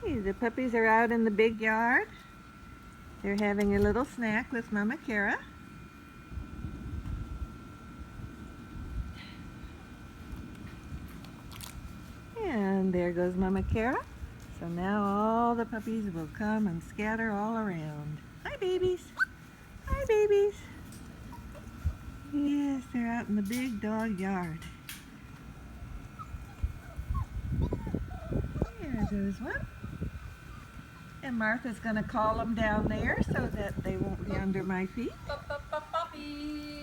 Hey, the puppies are out in the big yard. They're having a little snack with Mama Cara. And there goes Mama Cara. So now all the puppies will come and scatter all around. Hi, babies. Hi, babies. Yes, they're out in the big dog yard. There goes one. And Martha's going to call them down there so that they won't be under my feet. Puppies.